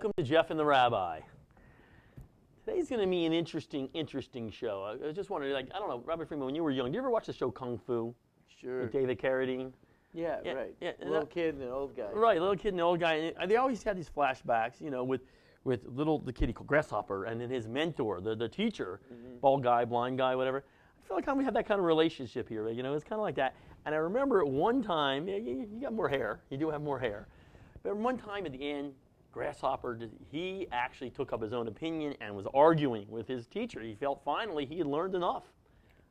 Welcome to Jeff and the Rabbi. Today's going to be an interesting show. I just wanted to, I don't know, Rabbi Freeman, when you were young, did you ever watch the show Kung Fu? Sure. With David Carradine? Yeah, right. Yeah, little kid and an old guy. Right, little kid and an old guy. And they always had these flashbacks, you know, with the kid he called Grasshopper, and then his mentor, the teacher, bald guy, blind guy, whatever. I feel like we had that kind of relationship here, you know, it's kind of like that. And I remember at one time, you got more hair, you do have more hair, but one time at the end, Grasshopper, he actually took up his own opinion and was arguing with his teacher. He felt finally he had learned enough.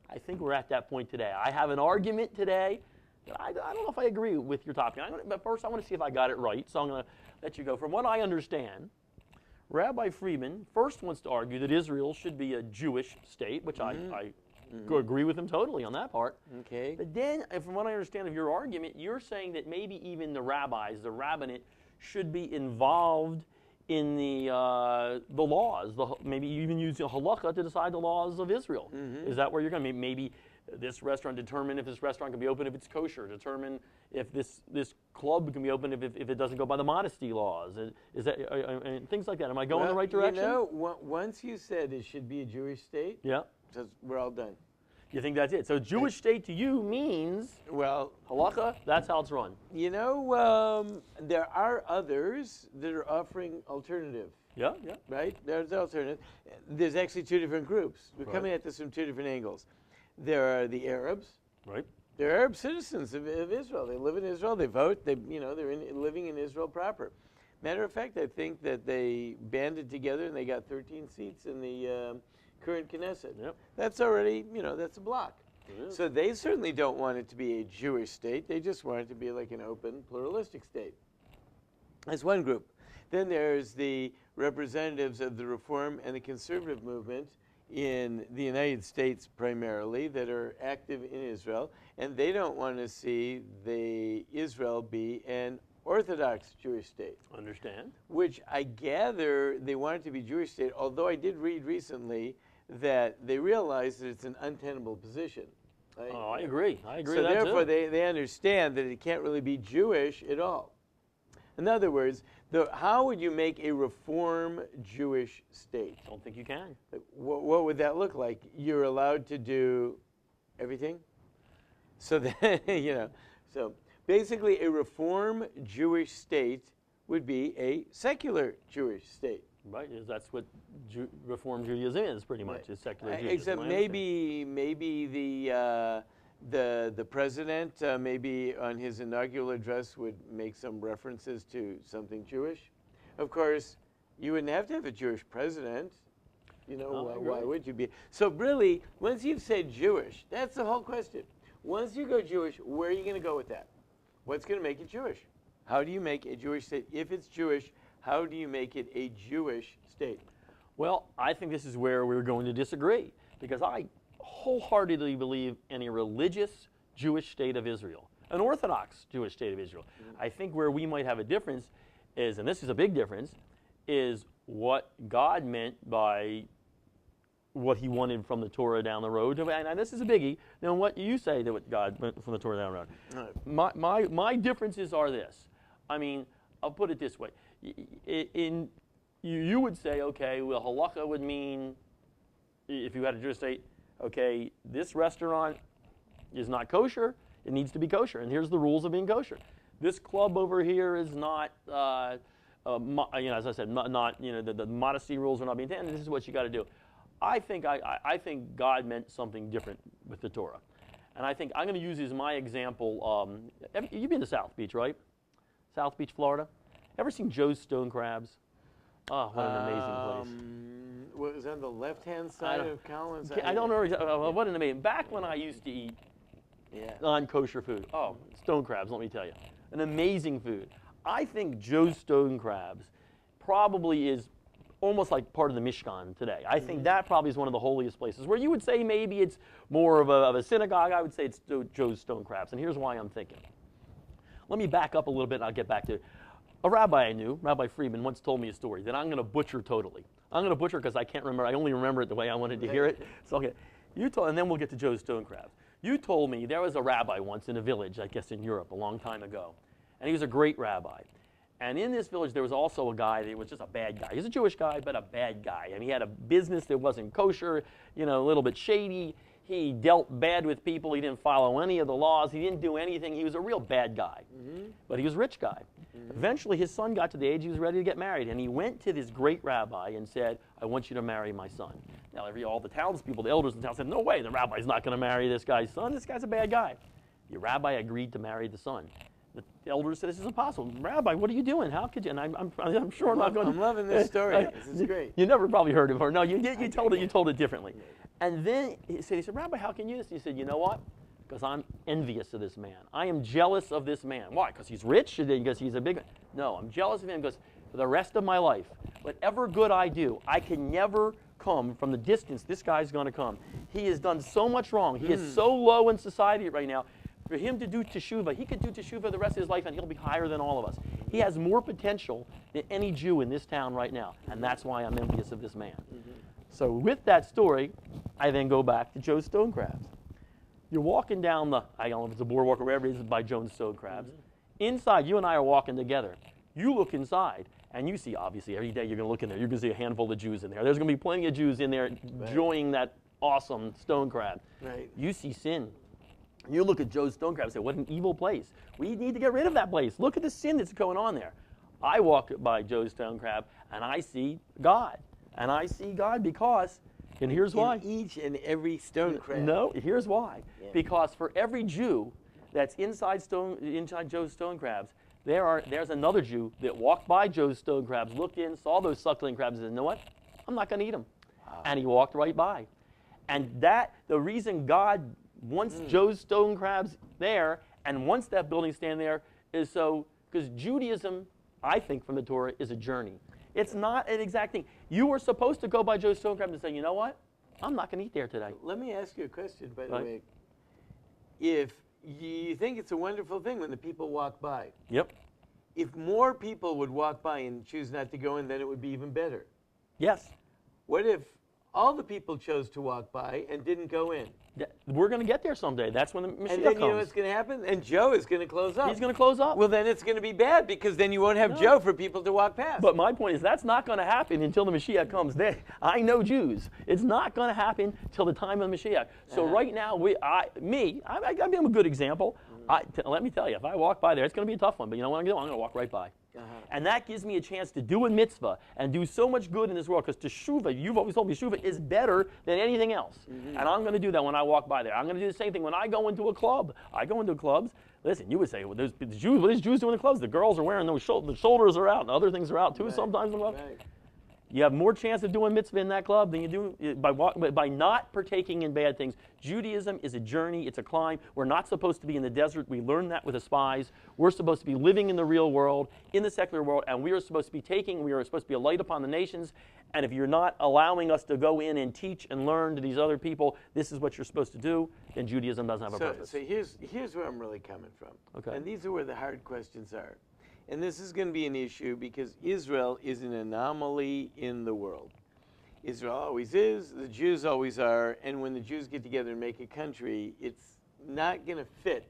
I think we're at that point today. I have an argument today that I don't know if I agree with your topic. But first I want to see if I got it right, so I'm going to let you go. From what I understand, Rabbi Freeman first wants to argue that Israel should be a Jewish state, which I agree with him totally on that part. Okay. But then, from what I understand of your argument, you're saying that maybe even the rabbis, the rabbinate, should be involved in the laws. Maybe you even use halakha to decide the laws of Israel. Is that where you're going? Maybe this restaurant, determine if this restaurant can be open if it's kosher. Determine if this club can be open if it doesn't go by the modesty laws. Is that and things like that? Am I going in the right direction? You know, once you said it should be a Jewish state, yeah, we're all done. You think that's it? So Jewish state to you means, well, halakha, that's how it's run. You know, there are others that are offering alternative. Yeah, yeah. Right? There's alternative. There's actually two different groups. We're coming at this from two different angles. There are the Arabs. Right. They're Arab citizens of Israel. They live in Israel. They vote. They're living in Israel proper. Matter of fact, I think that they banded together and they got 13 seats in the current Knesset. Yep. That's already, that's a block. So they certainly don't want it to be a Jewish state. They just want it to be like an open, pluralistic state. That's one group. Then there's the representatives of the Reform and the Conservative movement in the United States primarily that are active in Israel, and they don't want to see Israel be an Orthodox Jewish state. Understand. Which I gather they want it to be Jewish state, although I did read recently that they realize that it's an untenable position. I agree. I agree so with that therefore too. they understand that it can't really be Jewish at all. In other words, how would you make a Reform Jewish state? I don't think you can. What would that look like? You're allowed to do everything? So then, so basically a Reform Jewish state would be a secular Jewish state. Right, that's what Reform Judaism is, pretty much, is secular Judaism. Except maybe the president, maybe on his inaugural address, would make some references to something Jewish. Of course, you wouldn't have to have a Jewish president. Why would you be? So really, once you've said Jewish, that's the whole question. Once you go Jewish, where are you going to go with that? What's going to make it Jewish? How do you make a Jewish state? If it's Jewish, how do you make it a Jewish state? Well, I think this is where we're going to disagree, because I wholeheartedly believe in a religious Jewish state of Israel, an Orthodox Jewish state of Israel. I think where we might have a difference is, and this is a big difference, is what God meant by what he wanted from the Torah down the road. And this is a biggie. Now, what you say that what God meant from the Torah down the road. My differences are this. I mean, I'll put it this way. You would say, okay, well, halakha would mean, if you had a Jewish state, okay, this restaurant is not kosher, it needs to be kosher, and here's the rules of being kosher. This club over here is not, as I said, the modesty rules are not being taken, and this is what you got to do. I think God meant something different with the Torah, and I think I'm going to use as my example. You've been to South Beach, right? South Beach, Florida. Ever seen Joe's Stone Crabs? Oh, what an amazing place. What was on the left-hand side of Collins? I don't know. What an amazing. Back when I used to eat non-kosher food, stone crabs, let me tell you. An amazing food. I think Joe's Stone Crabs probably is almost like part of the Mishkan today. I think that probably is one of the holiest places where you would say maybe it's more of a synagogue. I would say it's Joe's Stone Crabs, and here's why I'm thinking. Let me back up a little bit, and I'll get back to it. A rabbi I knew, Rabbi Freeman, once told me a story that I'm going to butcher totally. I'm going to butcher because I can't remember. I only remember it the way I wanted to hear it. So okay, and then we'll get to Joe's Stone Crabs. You told me there was a rabbi once in a village, I guess in Europe, a long time ago, and he was a great rabbi. And in this village, there was also a guy that was just a bad guy. He's a Jewish guy, but a bad guy. And he had a business that wasn't kosher, a little bit shady. He dealt bad with people. He didn't follow any of the laws. He didn't do anything. He was a real bad guy. But he was a rich guy. Eventually, his son got to the age he was ready to get married. And he went to this great rabbi and said, I want you to marry my son. Now, all the townspeople, the elders in the town said, no way, the rabbi's not going to marry this guy's son. This guy's a bad guy. The rabbi agreed to marry the son. The elders said, this is impossible. Rabbi, what are you doing? How could you? And I'm sure I'm not going to. I'm loving this story. This is great. You never probably heard of her. No, you told it differently. And then he said, Rabbi, how can you do this? He said, you know what? Because I'm envious of this man. I am jealous of this man. Why? Because he's rich? Because he's a big... No, I'm jealous of him because for the rest of my life, whatever good I do, I can never come from the distance this guy's going to come. He has done so much wrong. He is so low in society right now. For him to do teshuvah, he could do teshuvah the rest of his life and he'll be higher than all of us. He has more potential than any Jew in this town right now. And that's why I'm envious of this man. So with that story, I then go back to Joe's Stone Crabs. You're walking down I don't know if it's a boardwalk or wherever it is by Joe's Stone Crabs. Inside, you and I are walking together. You look inside, and you see, obviously, every day you're going to look in there. You're going to see a handful of Jews in there. There's going to be plenty of Jews in there enjoying that awesome stone crab. You see sin. You look at Joe's Stone Crab and say, what an evil place. We need to get rid of that place. Look at the sin that's going on there. I walk by Joe's Stone Crab, and I see God. And I see God because, and here's why. In each and every stone crab. No, here's why. Yeah. Because for every Jew that's inside Joe's Stone Crabs, there's another Jew that walked by Joe's Stone Crabs, looked in, saw those suckling crabs, and said, you know what? I'm not going to eat them. And he walked right by. And the reason God wants Joe's Stone Crabs there and wants that building stand there is because Judaism, I think from the Torah, is a journey. It's not an exact thing. You were supposed to go by Joe's Stone Crabs and say, you know what? I'm not going to eat there today. Let me ask you a question, by the way. If you think it's a wonderful thing when the people walk by. Yep. If more people would walk by and choose not to go in, then it would be even better. Yes. What if all the people chose to walk by and didn't go in? We're going to get there someday. That's when the Mashiach comes. And then you know what's going to happen? And Joe is going to close up. He's going to close up. Well, then it's going to be bad because then you won't have Joe for people to walk past. But my point is that's not going to happen until the Mashiach comes. I know Jews. It's not going to happen till the time of the Mashiach. So right now, I'm a good example. Let me tell you, if I walk by there, it's going to be a tough one. But you know what I'm going to do? I'm going to walk right by. And that gives me a chance to do a mitzvah and do so much good in this world. Because teshuvah, you've always told me teshuvah is better than anything else. And I'm going to do that when I walk by there. I'm going to do the same thing when I go into a club. I go into clubs. Listen, you would say, well, what are these Jews doing in the clubs? The girls are wearing those the shoulders are out and other things are out too sometimes in the club. You have more chance of doing mitzvah in that club than you do by not partaking in bad things. Judaism is a journey. It's a climb. We're not supposed to be in the desert. We learned that with the spies. We're supposed to be living in the real world, in the secular world, and we are supposed to be a light upon the nations. And if you're not allowing us to go in and teach and learn to these other people, this is what you're supposed to do, then Judaism doesn't have a purpose. So here's where I'm really coming from. Okay. And these are where the hard questions are. And this is going to be an issue because Israel is an anomaly in the world. Israel always is, the Jews always are, and when the Jews get together and make a country, it's not going to fit.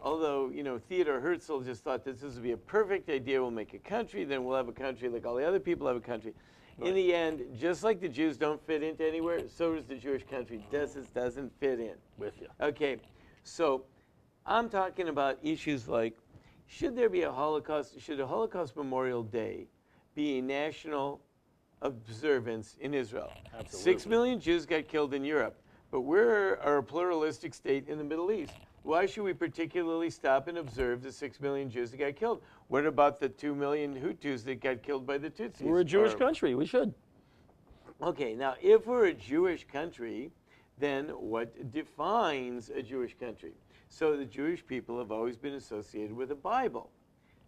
Although, Theodore Herzl just thought this would be a perfect idea. We'll make a country, then we'll have a country like all the other people have a country. Right. In the end, just like the Jews don't fit into anywhere, so does the Jewish country. Doesn't fit in. With you. Okay, so I'm talking about issues like, should there be a Holocaust? Should a Holocaust Memorial Day be a national observance in Israel? Absolutely. 6 million Jews got killed in Europe, but we're a pluralistic state in the Middle East. Why should we particularly stop and observe the 6 million Jews that got killed? What about the 2 million Hutus that got killed by the Tutsis? We're a Jewish country. We should. Okay, now if we're a Jewish country, then what defines a Jewish country? So the Jewish people have always been associated with the Bible.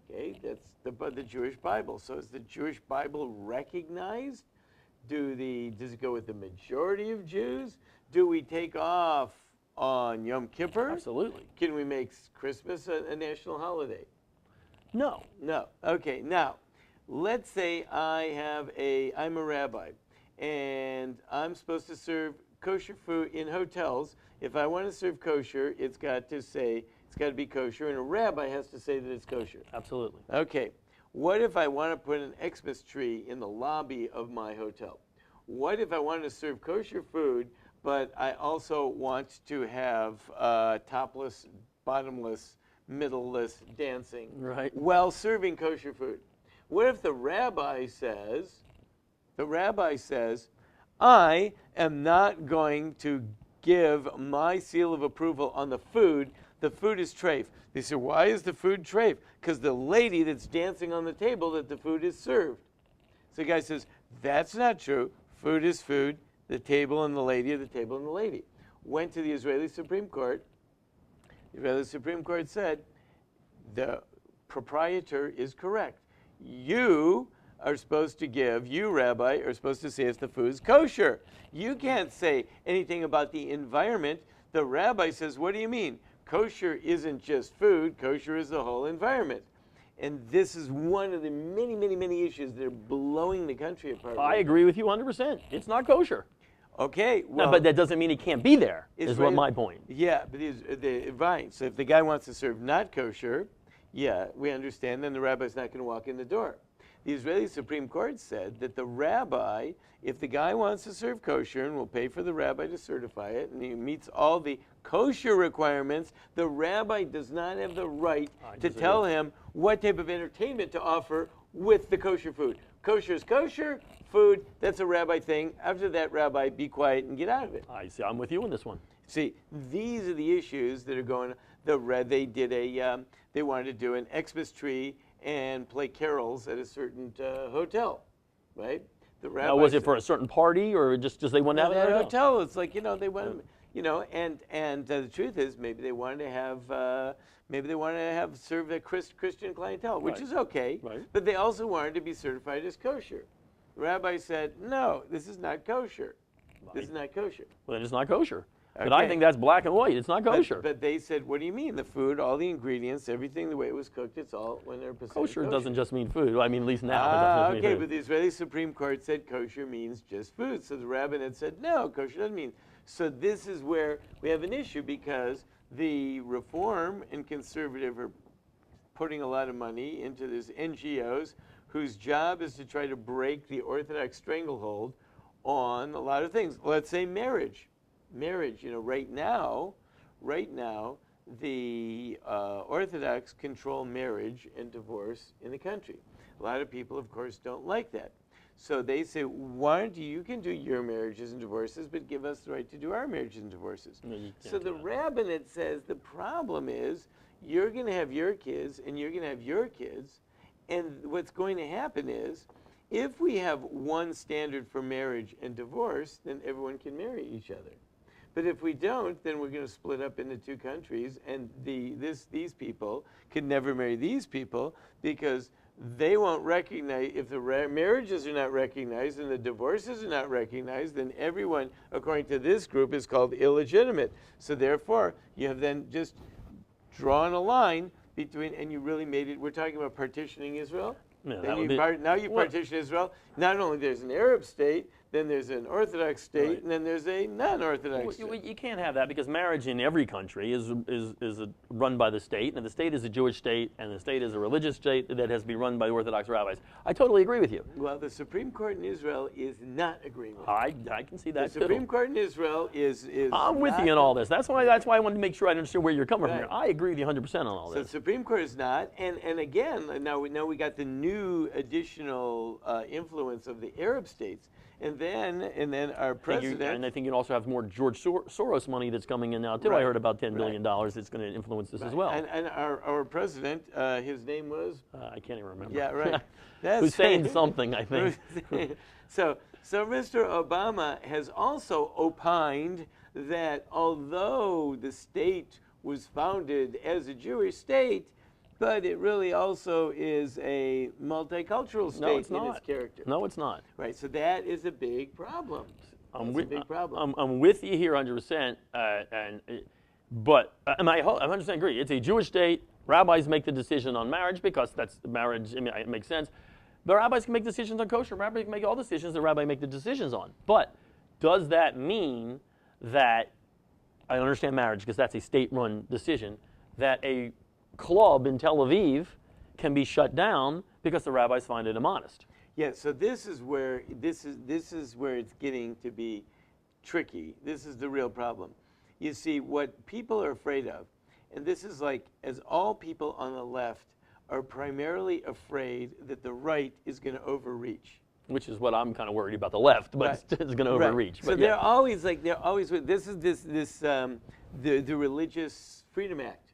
Okay, that's the Jewish Bible. So is the Jewish Bible recognized? Does it go with the majority of Jews? Do we take off on Yom Kippur? Absolutely. Can we make Christmas a national holiday? No. No. Okay, now, let's say I'm a rabbi, and I'm supposed to serve kosher food in hotels. If I want to serve kosher, it's got to be kosher, and a rabbi has to say that it's kosher. Absolutely. Okay. What if I want to put an Xmas tree in the lobby of my hotel? What if I wanted to serve kosher food, but I also want to have topless, bottomless, middleless dancing while serving kosher food? What if the rabbi says, I am not going to give my seal of approval on the food. The food is treif. They say, why is the food treif? Because the lady that's dancing on the table that the food is served. So the guy says, that's not true. Food is food. The table and the lady are the table and the lady. Went to the Israeli Supreme Court. The Israeli Supreme Court said, the proprietor is correct. You are supposed to give, you, Rabbi, are supposed to say if the food's kosher. You can't say anything about the environment. The rabbi says, what do you mean? Kosher isn't just food. Kosher is the whole environment. And this is one of the many, many, many issues that are blowing the country apart. I agree with you 100%. It's not kosher. Okay, well, no, but that doesn't mean he can't be there, is what my point. Yeah, but right. So if the guy wants to serve not kosher, yeah, we understand, then the rabbi's not going to walk in the door. The Israeli Supreme Court said that the rabbi, if the guy wants to serve kosher and will pay for the rabbi to certify it, and he meets all the kosher requirements, the rabbi does not have the right to tell him what type of entertainment to offer with the kosher food. Kosher is kosher, food, that's a rabbi thing. After that, rabbi, be quiet and get out of it. I see. I'm with you on this one. See, these are the issues that are going on. They did they wanted to do an Xmas tree and play carols at a certain hotel, right? The rabbi now, was it for a certain party or just they wanted to have that a hotel? It's like, they wanted, and the truth is maybe they wanted to have serve a Christian clientele, which is okay, but they also wanted to be certified as kosher. The rabbi said, no, this is not kosher. This is not kosher. Well, then it's not kosher. But I think that's black and white. It's not kosher. But they said, what do you mean? The food, all the ingredients, everything, the way it was cooked, it's all 100% kosher. Doesn't just mean food. I mean, at least now. Okay, but the Israeli Supreme Court said kosher means just food. So the rabbinate said, no, kosher doesn't mean. So this is where we have an issue because the Reform and Conservative are putting a lot of money into these NGOs whose job is to try to break the Orthodox stranglehold on a lot of things. Let's say marriage. Marriage, right now, the Orthodox control marriage and divorce in the country. A lot of people, of course, don't like that. So they say, why don't you can do your marriages and divorces, but give us the right to do our marriages and divorces. No, so the rabbinate says the problem is you're going to have your kids and you're going to have your kids, and what's going to happen is if we have one standard for marriage and divorce, then everyone can marry each other. But if we don't, then we're going to split up into two countries, and these people could never marry these people because they won't recognize, if the marriages are not recognized and the divorces are not recognized, then everyone, according to this group, is called illegitimate. So therefore, you have then just drawn a line between, and you really made it, we're talking about partitioning Israel. Yeah, now you partition Israel. Not only there's an Arab state, then there's an Orthodox state, and then there's a non-Orthodox state. You can't have that because marriage in every country is run by the state, and the state is a Jewish state, and the state is a religious state that has to be run by Orthodox rabbis. I totally agree with you. Well, the Supreme Court in Israel is not agreeing with you. I can see that too. The Supreme Court in Israel is I'm with you in all this. That's why I wanted to make sure I understood where you're coming from here. I agree with you 100% on all this. So the Supreme Court is not, and again, now we got the new additional influence of the Arab states. And then our president... And I think you also have more George Soros money that's coming in now, too. I heard about $10 billion that's going to influence this as well. And our president, his name was... I can't even remember. Yeah, right. Hussein something, I think. So Mr. Obama has also opined that although the state was founded as a Jewish state, but it really also is a multicultural state in its character. No, it's not. Right, so that is a big problem. I'm with you here 100%, but I 100% agree. It's a Jewish state. Rabbis make the decision on marriage because that's marriage. I mean, it makes sense. But rabbis can make decisions on kosher. Rabbis can make all decisions that rabbi make the decisions on. But does that mean that, I understand marriage because that's a state-run decision, that a club in Tel Aviv can be shut down because the rabbis find it immodest. Yeah, so this is where it's getting to be tricky. This is the real problem. You see, what people are afraid of, and this is like, as all people on the left are primarily afraid that the right is going to overreach. Which is what I'm kind of worried about the left, but Right. it's going to overreach. So But they're always this is the Religious Freedom Act,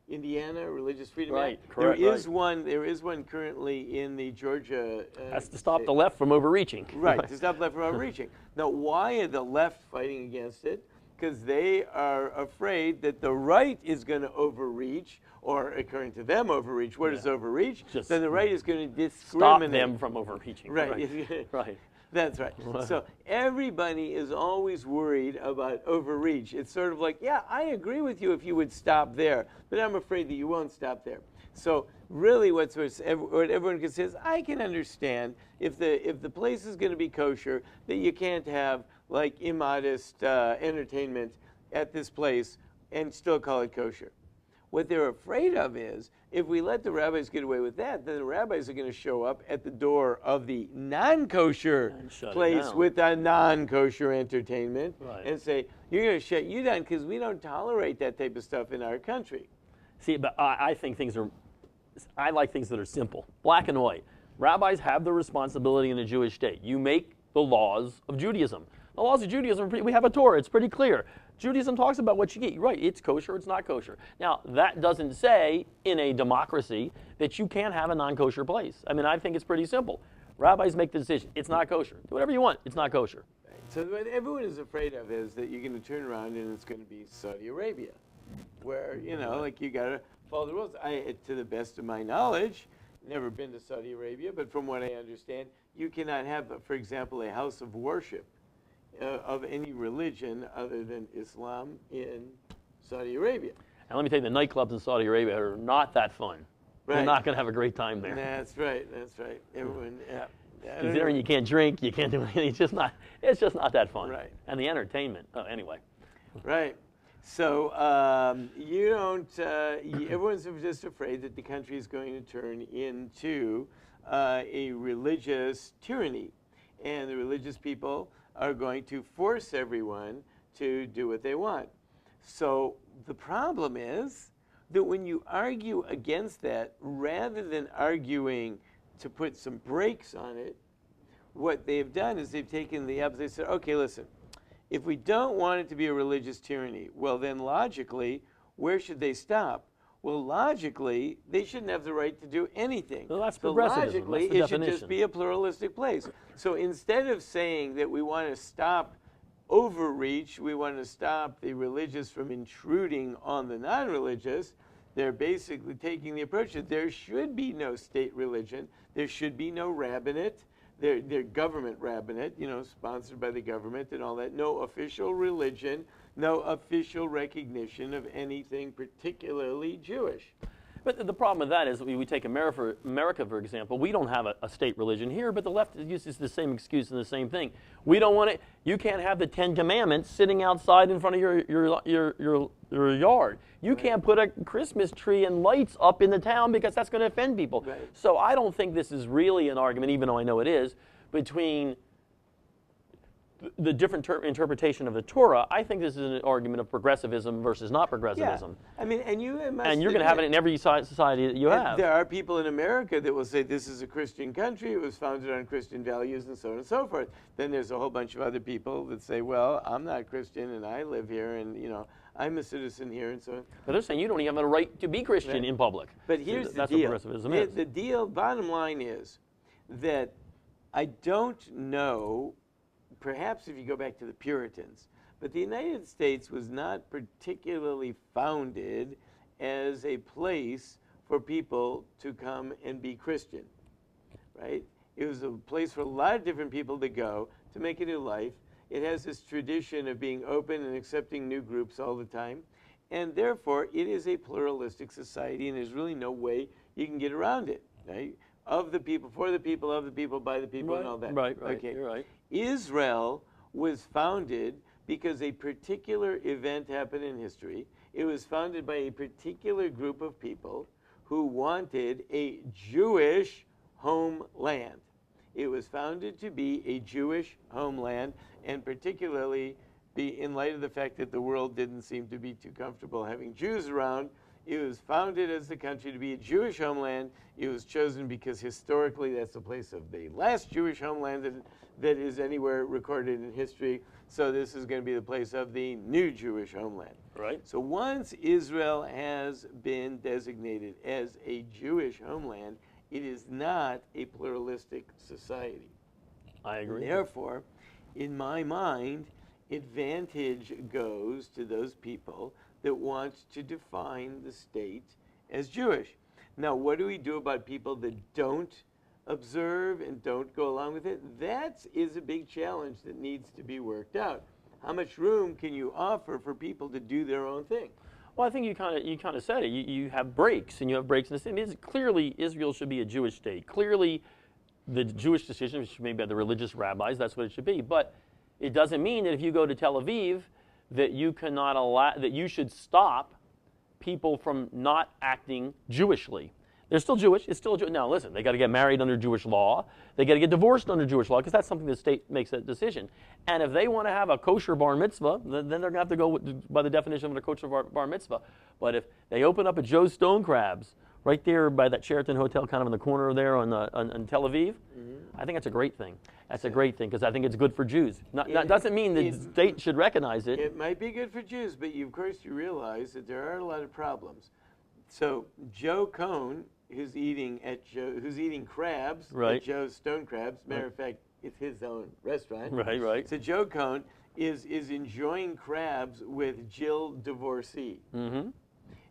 Indiana Religious Freedom Right, Act. correct, There is one currently in the Georgia. That's to stop the left from overreaching. Right, to stop left from overreaching. Now, why are the left fighting against it? Because they are afraid that the right is going to overreach, or according to them, overreach. What is overreach? Just then the right is going to Stop discriminate. them from overreaching. Right. Right. That's right. So everybody is always worried about overreach. It's sort of like, yeah, I agree with you if you would stop there, but I'm afraid that you won't stop there. So really what everyone can say is, I can understand if the place is going to be kosher, that you can't have like immodest entertainment at this place and still call it kosher. What they're afraid of is, if we let the rabbis get away with that, then the rabbis are going to show up at the door of the non-kosher place with a non-kosher entertainment and say, you're going to shut you down because we don't tolerate that type of stuff in our country. See, but I think I like things that are simple, black and white. Rabbis have the responsibility in a Jewish state. You make the laws of Judaism. The laws of Judaism, we have a Torah, it's pretty clear. Judaism talks about what you get. You're right, it's kosher, it's not kosher. Now, that doesn't say in a democracy that you can't have a non-kosher place. I mean, I think it's pretty simple. Rabbis make the decision. It's not kosher. Do whatever you want. It's not kosher. Right. So what everyone is afraid of is that you're going to turn around and it's going to be Saudi Arabia, where, you know, like you got to follow the rules. To the best of my knowledge, never been to Saudi Arabia, but from what I understand, you cannot have, for example, a house of worship of any religion other than Islam in Saudi Arabia. And let me tell you, the nightclubs in Saudi Arabia are not that fun. Right. You're not going to have a great time there. That's right. That's right. Everyone, yeah. You're there and you can't drink, you can't do anything. It's just not that fun. Right. And the entertainment. Oh, anyway. Right. So you don't. Everyone's just afraid that the country is going to turn into a religious tyranny, and the religious people are going to force everyone to do what they want. So the problem is that when you argue against that, rather than arguing to put some brakes on it, what they've done is they've taken the opposite. They said, okay, listen, if we don't want it to be a religious tyranny, well then logically, where should they stop? Well, logically, they shouldn't have the right to do anything. Well, that's so progressivism. logically, that's the it should definition. just be a pluralistic place. So instead of saying that we want to stop overreach, we want to stop the religious from intruding on the non-religious, they're basically taking the approach that there should be no state religion, there should be no rabbinate, their government rabbinate, you know, sponsored by the government and all that, no official religion, no official recognition of anything particularly Jewish. But the problem with that is we take America, for example. We don't have a state religion here, but the left uses the same excuse and the same thing. We don't want it. You can't have the 10 Commandments sitting outside in front of your yard. You can't put a Christmas tree and lights up in the town because that's going to offend people. Right. So I don't think this is really an argument, even though I know it is, between the different interpretation of the Torah. I think this is an argument of progressivism versus not progressivism. Yeah. I mean, and you're going to have it in every society that you have. There are people in America that will say this is a Christian country, it was founded on Christian values and so on and so forth. Then there's a whole bunch of other people that say, well, I'm not Christian and I live here and, you know, I'm a citizen here and so on. But they're saying you don't even have a right to be Christian in public. But here's the That's deal. what progressivism is. The deal, bottom line is that I don't know, perhaps if you go back to the Puritans, but the United States was not particularly founded as a place for people to come and be Christian, right? It was a place for a lot of different people to go to make a new life. It has this tradition of being open and accepting new groups all the time, and therefore it is a pluralistic society, and there's really no way you can get around it, right? Of the people, for the people, of the people, by the people, and all that. Right, okay. You're right. Israel was founded because a particular event happened in history. It was founded by a particular group of people who wanted a Jewish Homeland. It was founded to be a Jewish homeland, and particularly be in light of the fact that the world didn't seem to be too comfortable having Jews around. It was founded as the country to be a Jewish homeland. It was chosen because historically that's the place of the last Jewish homeland that is anywhere recorded in history. So this is going to be the place of the new Jewish homeland. Right. So once Israel has been designated as a Jewish homeland, it is not a pluralistic society. I agree. Therefore, in my mind, advantage goes to those people that want to define the state as Jewish. Now, what do we do about people that don't observe and don't go along with it? That is a big challenge that needs to be worked out. How much room can you offer for people to do their own thing? Well, I think you kind of said it. You have breaks, and you have breaks in the state. Clearly, Israel should be a Jewish state. Clearly, the Jewish decision, which may be by the religious rabbis, that's what it should be. But it doesn't mean that if you go to Tel Aviv, that you cannot allow, that you should stop people from not acting Jewishly. They're still Jewish. It's still Jewish. Now, listen, they got to get married under Jewish law. They got to get divorced under Jewish law, because that's something the state makes that decision. And if they want to have a kosher bar mitzvah, then they're going to have to go by the definition of a kosher bar mitzvah. But if they open up a Joe's Stone Crabs right there by that Sheraton Hotel, kind of in the corner there on Tel Aviv, I think that's a great thing. That's a great thing, because I think it's good for Jews. Doesn't mean the state should recognize it. It might be good for Jews, but of course you realize that there are a lot of problems. So Joe Cohn, who's eating crabs at Joe's Stone Crabs. Matter of fact, it's his own restaurant. Right. So Joe Cohn is enjoying crabs with Jill divorcee. Mm-hmm.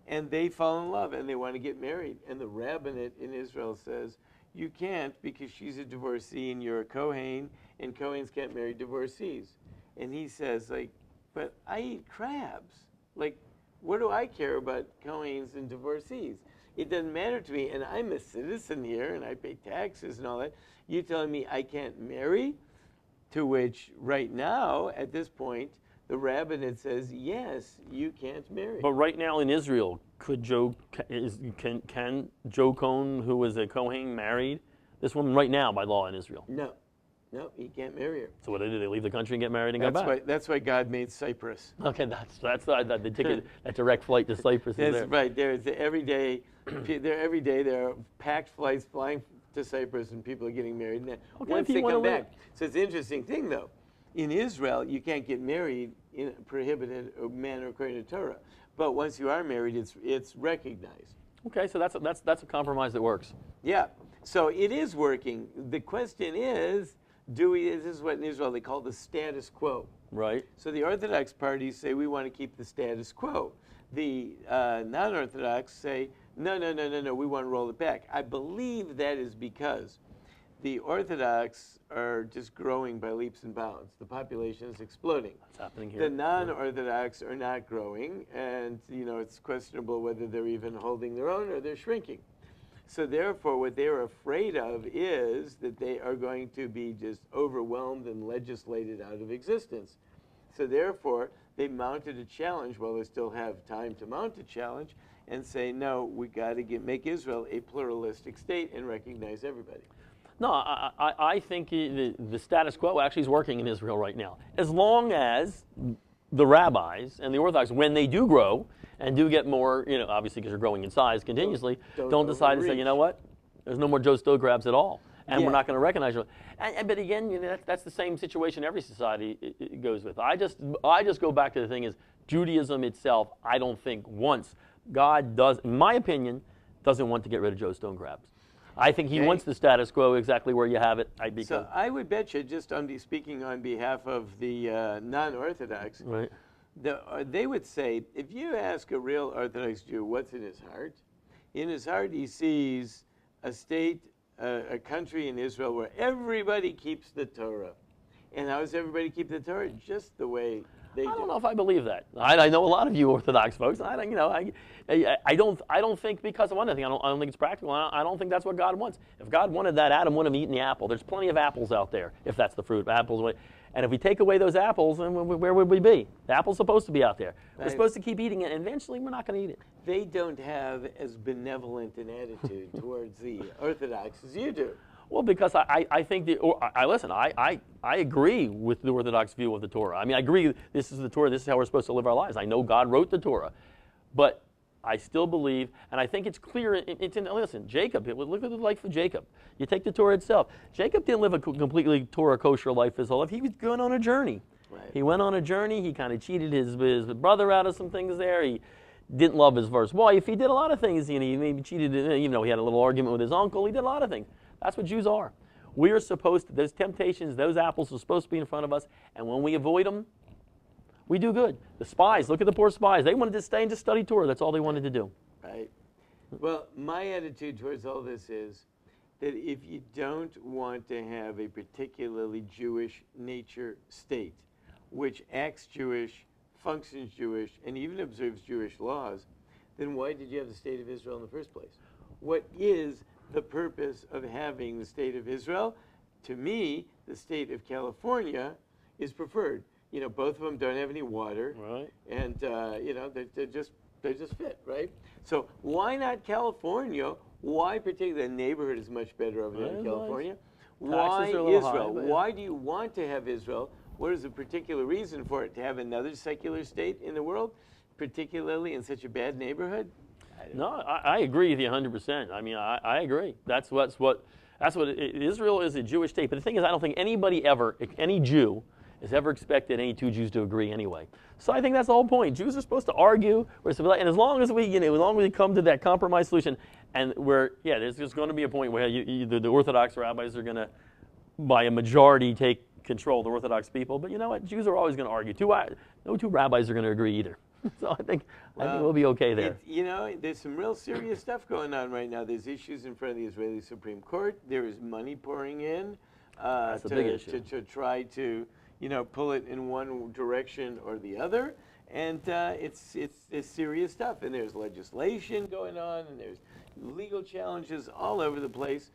And they fall in love and they want to get married. And the rabbinate in Israel says, you can't, because she's a divorcee and you're a Kohen, and Kohens can't marry divorcees. And he says, like, but I eat crabs. Like, what do I care about Kohens and divorcees? It doesn't matter to me, and I'm a citizen here, and I pay taxes and all that. You're telling me I can't marry? To which, right now, at this point, the rabbinate says, yes, you can't marry. But right now in Israel, can Joe Cohn, who is a Kohen, married this woman right now by law in Israel? No, he can't marry her. So what do? They leave the country and get married and go back? That's why God made Cyprus. Okay, that's the ticket, that direct flight to Cyprus is there. That's right. There's every day there are packed flights flying to Cyprus, and people are getting married. And once they come back. So it's an interesting thing, though. In Israel, you can't get married in a prohibited manner according to Torah. But once you are married, it's recognized. Okay, so that's a compromise that works. Yeah. So it is working. The question is, this is what in Israel they call the status quo. Right. So the Orthodox parties say we want to keep the status quo. The non-Orthodox say, no, we want to roll it back. I believe that is because the Orthodox are just growing by leaps and bounds. The population is exploding. What's happening here? The non-Orthodox are not growing, and it's questionable whether they're even holding their own or they're shrinking. So therefore, what they're afraid of is that they are going to be just overwhelmed and legislated out of existence. So therefore, they mounted a challenge, while they still have time to mount a challenge, and say, no, we got to make Israel a pluralistic state and recognize everybody. No, I think the status quo actually is working in Israel right now. As long as the rabbis and the Orthodox, when they do grow and do get more, obviously because they're growing in size continuously, don't decide to say, you know what, there's no more Joe Stowe crabs at all, and we're not going to recognize you. But again, that's the same situation every society it goes with. I just go back to the thing is Judaism itself. I don't think once God does, in my opinion, doesn't want to get rid of Joe Stone crabs. I think he wants the status quo exactly where you have it. So I would bet you, just speaking on behalf of the non-Orthodox, right. They would say, if you ask a real Orthodox Jew what's in his heart he sees a state, a country in Israel where everybody keeps the Torah. And how does everybody keep the Torah? Just the way They I do. don't know if I believe that. I know a lot of you Orthodox folks. I don't think, because of one thing, I don't think it's practical. I don't think that's what God wants. If God wanted that, Adam wouldn't have eaten the apple. There's plenty of apples out there, if that's the fruit. Apples. And if we take away those apples, then where would we be? The apple's supposed to be out there. We're supposed to keep eating it, and eventually we're not going to eat it. They don't have as benevolent an attitude towards the Orthodox as you do. Well, because I think listen, I agree with the Orthodox view of the Torah. I mean, I agree this is the Torah, this is how we're supposed to live our lives. I know God wrote the Torah. But I still believe, and I think it's clear, listen, Jacob, look at the life of Jacob. You take the Torah itself. Jacob didn't live a completely Torah kosher life his whole life. He was going on a journey. Right. He went on a journey. He kind of cheated his brother out of some things there. He didn't love his first wife. He did a lot of things. He maybe cheated, he had a little argument with his uncle. He did a lot of things. That's what Jews are. We are supposed to, those temptations, those apples are supposed to be in front of us, and when we avoid them, we do good. The spies, look at the poor spies. They wanted to stay and just study Torah. That's all they wanted to do. Right. Well, my attitude towards all this is that if you don't want to have a particularly Jewish nature state, which acts Jewish, functions Jewish, and even observes Jewish laws, then why did you have the state of Israel in the first place? What is the purpose of having the state of Israel? To me, the state of California is preferred. Both of them don't have any water, Right. And they just fit, right? So why not California? Why particularly the neighborhood is much better over there in California? Nice. Why Taxes are a little Israel? high, Why do you want to have Israel? What is the particular reason for it? To have another secular state in the world, particularly in such a bad neighborhood? No, I agree with you 100%. I mean, I agree. That's what Israel is, a Jewish state. But the thing is, I don't think any Jew is ever expected any two Jews to agree anyway. So I think that's the whole point. Jews are supposed to argue, and as long as we come to that compromise solution, and there's just going to be a point where the Orthodox rabbis are going to, by a majority, take control of the Orthodox people. But you know what? Jews are always going to argue. No two rabbis are going to agree either. So I think we'll be okay there. There's some real serious stuff going on right now. There's issues in front of the Israeli Supreme Court. There is money pouring in That's a big issue. to try to pull it in one direction or the other. And it's serious stuff. And there's legislation going on, and there's legal challenges all over the place.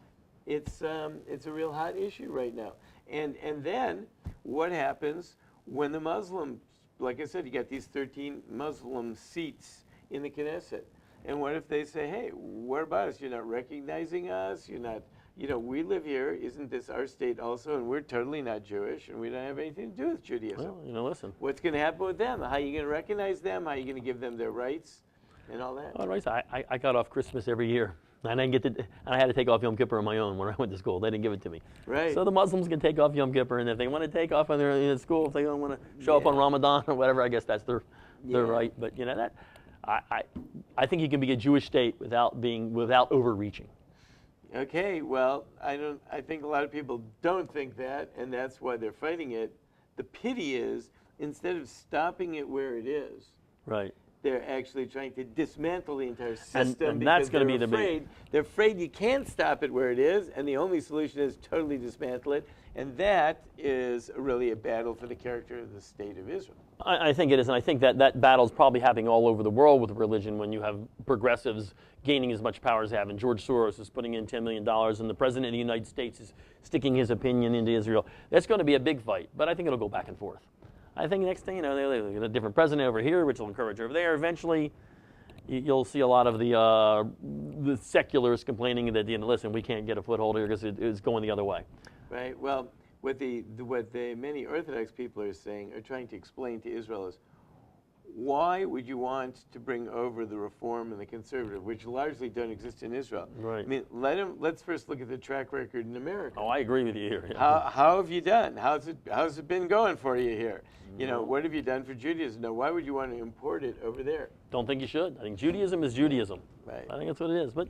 It's a real hot issue right now. And then what happens when the Muslims, like I said, you got these 13 Muslim seats in the Knesset. And what if they say, hey, what about us? You're not recognizing us. You're not, we live here. Isn't this our state also? And we're totally not Jewish, and we don't have anything to do with Judaism. Well, listen. What's going to happen with them? How are you going to recognize them? How are you going to give them their rights and all that? All right, so I got off Christmas every year. And I had to take off Yom Kippur on my own when I went to school. They didn't give it to me. Right. So the Muslims can take off Yom Kippur, and if they want to take off on their in school, if they don't want to show up on Ramadan or whatever, I guess that's their right. But I think you can be a Jewish state without overreaching. Okay, well, I think a lot of people don't think that, and that's why they're fighting it. The pity is, instead of stopping it where it is, right, they're actually trying to dismantle the entire system, and that's going to be the big. They're afraid you can't stop it where it is, and the only solution is totally dismantle it, and that is really a battle for the character of the state of Israel. I think it is, and I think that battle is probably happening all over the world with religion when you have progressives gaining as much power as they have, and George Soros is putting in $10 million, and the President of the United States is sticking his opinion into Israel. That's going to be a big fight, but I think it'll go back and forth. I think next thing they'll get a different president over here, which will encourage over there. Eventually, you'll see a lot of the secularists complaining that, listen, we can't get a foothold here because it's going the other way. Right. Well, what the many Orthodox people are saying, are trying to explain to Israel is, why would you want to bring over the Reform and the Conservative, which largely don't exist in Israel? Right. I mean, let's first look at the track record in America. Oh, I agree with you here. How have you done? How's it been going for you here? What have you done for Judaism? Now, why would you want to import it over there? Don't think you should. I think Judaism is Judaism. Right. I think that's what it is. But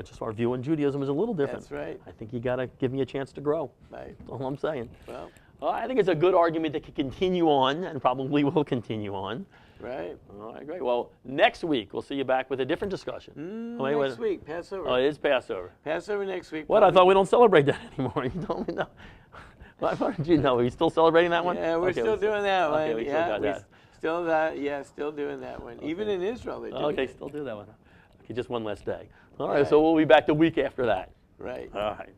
just our view on Judaism is a little different. That's right. I think you got to give me a chance to grow. Right. That's all I'm saying. Well, I think it's a good argument that can continue on, and probably will continue on. right. All right, great. Well, next week we'll see you back with a different discussion. Next week, Passover. Oh, it is Passover. Passover next week. What? I thought we don't celebrate that anymore. You told me no. Why did you know? Are you still celebrating that one? Yeah, we're Okay, still doing that one. Okay, we still got that. Still doing that one. Even in Israel, they do. Okay, it. still do that one. Okay, just one less day. All right, so we'll be back the week after that. Right. All right.